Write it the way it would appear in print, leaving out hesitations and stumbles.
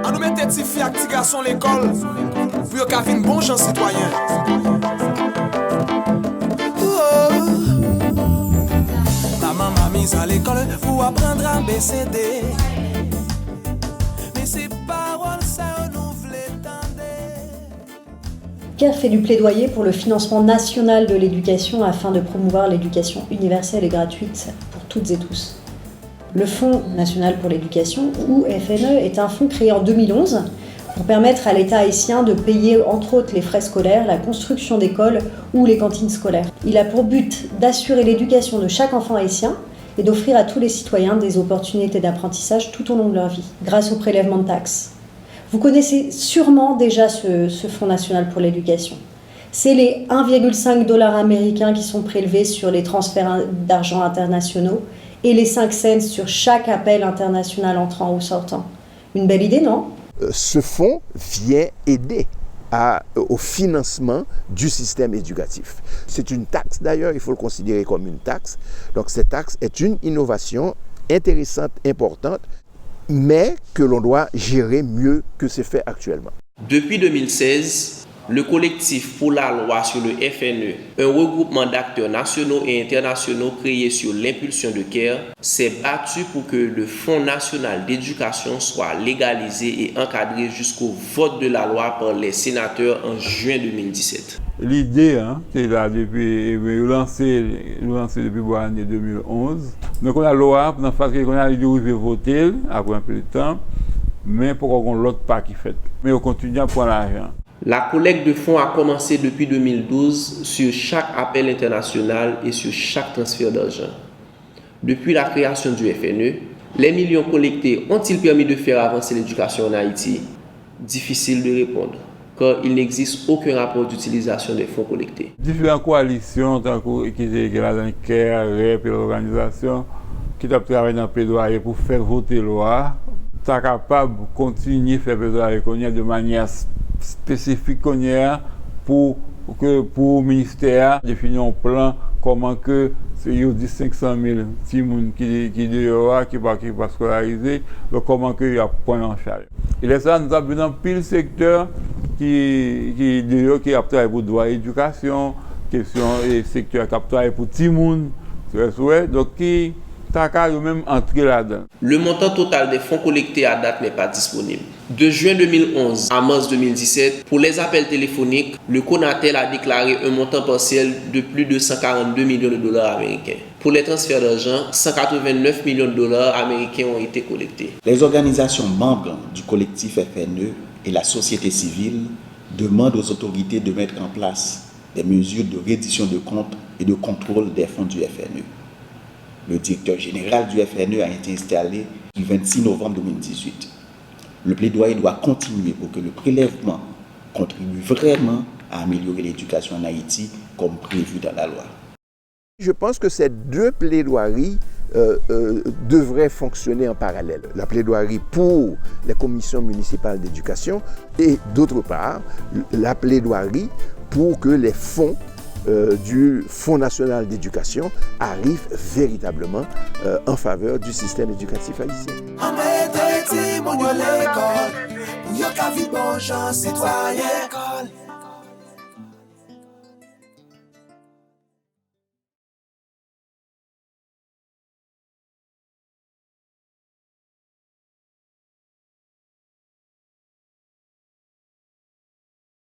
On nous met des petits filles et petits garçons à l'école pour qu'ils aient une bonne chance citoyen. Maman m'a mise à l'école pour apprendre à BCD. Mais ces paroles, ça nous CAIR fait du plaidoyer pour le financement national de l'éducation afin de promouvoir l'éducation universelle et gratuite pour toutes et tous. Le Fonds national pour l'éducation, ou FNE, est un fonds créé en 2011 pour permettre à l'État haïtien de payer entre autres les frais scolaires, la construction d'écoles ou les cantines scolaires. Il a pour but d'assurer l'éducation de chaque enfant haïtien et d'offrir à tous les citoyens des opportunités d'apprentissage tout au long de leur vie, grâce au prélèvement de taxes. Vous connaissez sûrement déjà ce Fonds national pour l'éducation. C'est les 1,5 $ américains qui sont prélevés sur les transferts d'argent internationaux et les 5 cents sur chaque appel international entrant ou sortant. Une belle idée, non ? Ce fonds vient aider au financement du système éducatif. C'est une taxe d'ailleurs, il faut le considérer comme une taxe. Donc cette taxe est une innovation intéressante, importante, mais que l'on doit gérer mieux que c'est fait actuellement. Depuis 2016, le collectif pour la loi sur le FNE, un regroupement d'acteurs nationaux et internationaux créé sur l'impulsion de CAIR, s'est battu pour que le Fonds national d'éducation soit légalisé et encadré jusqu'au vote de la loi par les sénateurs en juin 2017. L'idée, c'est là depuis lancé depuis l'année 2011. Donc on a la loi, parce qu'on a dû voter après un peu de temps, mais pour qu'on ait l'autre pas qui fait. Mais on continue à prendre l'argent. La collecte de fonds a commencé depuis 2012 sur chaque appel international et sur chaque transfert d'argent. Depuis la création du FNE, les millions collectés ont-ils permis de faire avancer l'éducation en Haïti ? Difficile de répondre, car il n'existe aucun rapport d'utilisation des fonds collectés. Différentes coalitions qui étaient là dans le CAIR, REP et l'organisation, qui ont travaillé dans le plaidoyer pour faire voter la loi, sont capables de continuer à faire plaidoyer de manière spécifique pour le ministère définir un plan comment que c'est 500 000 petits gens qui pas scolarisés, donc comment que y a point en charge. Et là ça nous avons dans pile secteur qui a travaillé pour droit à l'éducation, question et secteur qui a travaillé pour petits gens, donc qui même entrer là-dedans. Le montant total des fonds collectés à date n'est pas disponible. De juin 2011 à mars 2017, pour les appels téléphoniques, le Conatel a déclaré un montant partiel de plus de 142 millions de dollars américains. Pour les transferts d'argent, 189 millions de dollars américains ont été collectés. Les organisations membres du collectif FNE et la société civile demandent aux autorités de mettre en place des mesures de reddition de comptes et de contrôle des fonds du FNE. Le directeur général du FNE a été installé le 26 novembre 2018. Le plaidoyer doit continuer pour que le prélèvement contribue vraiment à améliorer l'éducation en Haïti comme prévu dans la loi. Je pense que ces deux plaidoiries devraient fonctionner en parallèle. La plaidoirie pour les commissions municipales d'éducation et d'autre part la plaidoirie pour que les fonds du Fonds national d'éducation arrive véritablement en faveur du système éducatif haïtien. On met des petits mots à l'école, pour y avoir une bonne chance citoyen.